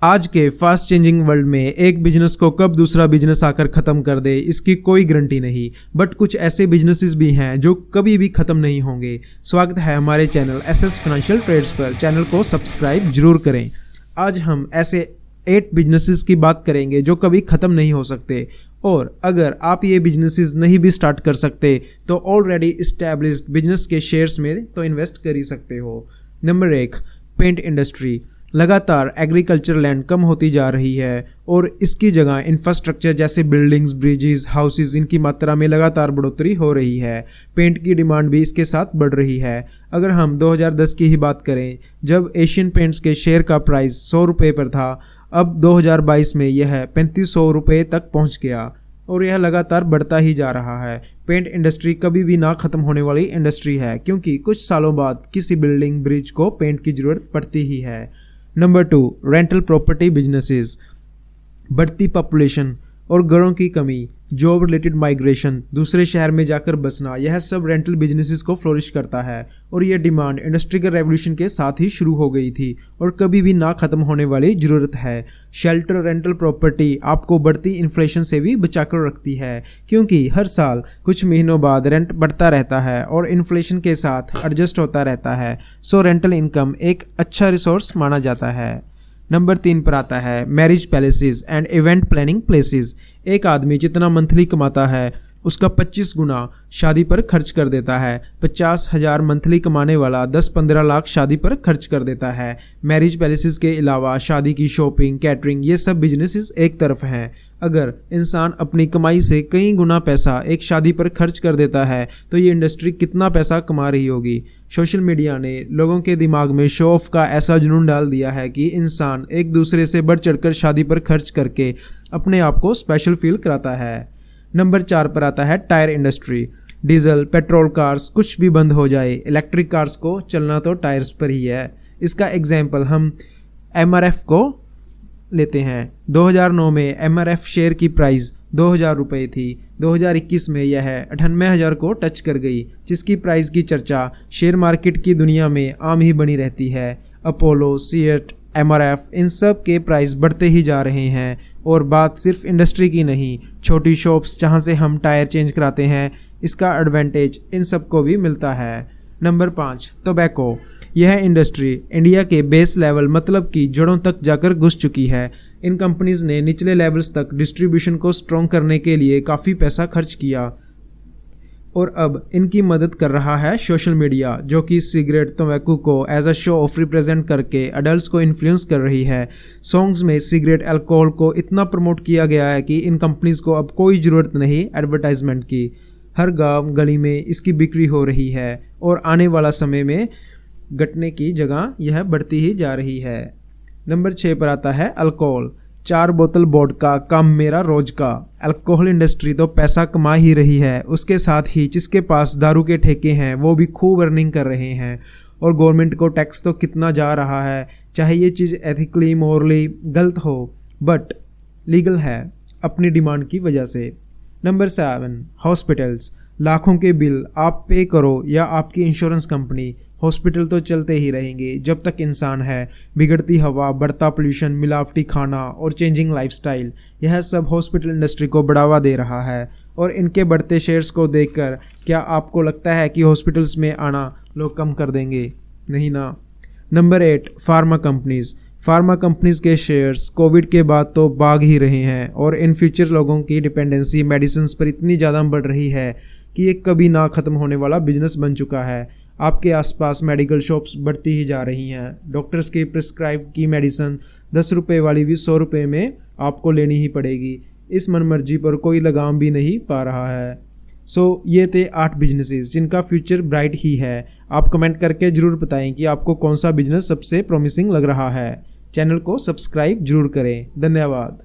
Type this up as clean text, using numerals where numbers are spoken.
आज के fast changing world में एक बिजनेस को कब दूसरा बिजनेस आकर ख़त्म कर दे इसकी कोई गारंटी नहीं, बट कुछ ऐसे बिजनेसेस भी हैं जो कभी भी ख़त्म नहीं होंगे। स्वागत है हमारे चैनल एसएस फाइनेंशियल ट्रेड्स पर। चैनल को सब्सक्राइब जरूर करें। आज हम ऐसे 8 बिजनेसेस की बात करेंगे जो कभी ख़त्म नहीं हो सकते, और अगर आप ये बिजनेसेस नहीं भी स्टार्ट कर सकते तो ऑलरेडी इस्टेब्लिश्ड बिजनेस के शेयर्स में तो इन्वेस्ट कर ही सकते हो। Number 1, paint industry. लगातार एग्रीकल्चर लैंड कम होती जा रही है और इसकी जगह इंफ्रास्ट्रक्चर जैसे बिल्डिंग्स, ब्रिजेस, हाउसेस इनकी मात्रा में लगातार बढ़ोतरी हो रही है। पेंट की डिमांड भी इसके साथ बढ़ रही है। अगर हम 2010 की ही बात करें, जब एशियन पेंट्स के शेयर का प्राइस 100 रुपये पर था, अब 2022 में यह 3500 रुपये तक पहुंच गया और यह लगातार बढ़ता ही जा रहा है। पेंट इंडस्ट्री कभी भी ना ख़त्म होने वाली इंडस्ट्री है, क्योंकि कुछ सालों बाद किसी बिल्डिंग, ब्रिज को पेंट की ज़रूरत पड़ती ही है। Number 2, rental property businesses. बढ़ती पॉपुलेशन और घरों की कमी, जॉब रिलेटेड माइग्रेशन, दूसरे शहर में जाकर बसना, यह सब रेंटल बिजनेसेस को फ्लोरिश करता है और यह डिमांड इंडस्ट्रियल रेवोल्यूशन के साथ ही शुरू हो गई थी और कभी भी ना ख़त्म होने वाली ज़रूरत है। शेल्टर रेंटल प्रॉपर्टी आपको बढ़ती इन्फ्लेशन से भी बचाकर रखती है, क्योंकि हर साल कुछ महीनों बाद रेंट बढ़ता रहता है और इन्फ्लेशन के साथ एडजस्ट होता रहता है। सो रेंटल इनकम एक अच्छा रिसोर्स माना जाता है। नंबर 3 पर आता है marriage palaces and event planning places. एक आदमी जितना मंथली कमाता है उसका 25 गुना शादी पर खर्च कर देता है। 50,000 मंथली कमाने वाला 10-15 लाख शादी पर खर्च कर देता है। मैरिज पैलेसेस के अलावा शादी की शॉपिंग, कैटरिंग, ये सब बिजनेसेस एक तरफ हैं। अगर इंसान अपनी कमाई से कई गुना पैसा एक शादी पर खर्च कर देता है तो ये इंडस्ट्री कितना पैसा कमा रही होगी। सोशल मीडिया ने लोगों के दिमाग में शो ऑफ का ऐसा जुनून डाल दिया है कि इंसान एक दूसरे से बढ़ चढ़कर शादी पर खर्च करके अपने आप को स्पेशल फील कराता है। नंबर 4 पर आता है tyre industry. Diesel, petrol cars कुछ भी बंद हो जाए, इलेक्ट्रिक कार्स को चलना तो टायर्स पर ही है। इसका एग्जाम्पल हम MRF को लेते हैं। 2009 में MRF शेयर की प्राइस 2000 रुपये थी। 2021 में यह 98,000 को टच कर गई, जिसकी प्राइस की चर्चा शेयर मार्केट की दुनिया में आम ही बनी रहती है। अपोलो, सीएट, MRF इन सब के प्राइस बढ़ते ही जा रहे हैं। और बात सिर्फ इंडस्ट्री की नहीं, छोटी शॉप्स जहां से हम टायर चेंज कराते हैं, इसका एडवांटेज इन सबको भी मिलता है। Number 5, tobacco. यह इंडस्ट्री इंडिया के बेस लेवल मतलब कि जड़ों तक जाकर घुस चुकी है। इन कंपनीज ने निचले लेवल्स तक डिस्ट्रीब्यूशन को स्ट्रॉन्ग करने के लिए काफ़ी पैसा खर्च किया और अब इनकी मदद कर रहा है सोशल मीडिया, जो कि सिगरेट, तंबाकू को as a show off represent करके अडल्ट्स को इन्फ्लुएंस कर रही है। सॉन्ग्स में सिगरेट, अल्कोहल को इतना प्रमोट किया गया है कि इन कंपनीज को अब कोई ज़रूरत नहीं एडवर्टाइजमेंट की। हर गांव गली में इसकी बिक्री हो रही है और आने वाला समय में घटने की जगह यह बढ़ती ही जा रही है। नंबर 6 पर आता है अल्कोहल। 4 बोतल वोडका कम मेरा रोज का। अल्कोहल इंडस्ट्री तो पैसा कमा ही रही है, उसके साथ ही जिसके पास दारू के ठेके हैं वो भी खूब अर्निंग कर रहे हैं। और गवर्नमेंट को टैक्स तो कितना जा रहा है, चाहे ये चीज़ एथिकली, मोरली गलत हो, बट लीगल है अपनी डिमांड की वजह से। Number 7, hospitals. लाखों के बिल आप पे करो या आपकी इंश्योरेंस कंपनी, हॉस्पिटल तो चलते ही रहेंगे जब तक इंसान है। बिगड़ती हवा, बढ़ता पोल्यूशन, मिलावटी खाना और चेंजिंग लाइफस्टाइल, यह सब हॉस्पिटल इंडस्ट्री को बढ़ावा दे रहा है। और इनके बढ़ते शेयर्स को देखकर क्या आपको लगता है कि हॉस्पिटल्स में आना लोग कम कर देंगे? नहीं ना। Number 8, pharma companies. Pharma companies के शेयर्स कोविड के बाद तो भाग ही रहे हैं और इन फ्यूचर लोगों की डिपेंडेंसी मेडिसिन पर इतनी ज़्यादा बढ़ रही है कि ये कभी ना ख़त्म होने वाला बिजनेस बन चुका है। आपके आसपास मेडिकल शॉप्स बढ़ती ही जा रही हैं। डॉक्टर्स की प्रिस्क्राइब की मेडिसिन 10 रुपये वाली भी 100 रुपये में आपको लेनी ही पड़ेगी। इस मनमर्जी पर कोई लगाम भी नहीं पा रहा है। सो ये थे 8 बिजनेसेस जिनका फ्यूचर ब्राइट ही है। आप कमेंट करके ज़रूर बताएं कि आपको कौन सा बिजनेस सबसे प्रॉमिसिंग लग रहा है। चैनल को सब्सक्राइब जरूर करें। धन्यवाद।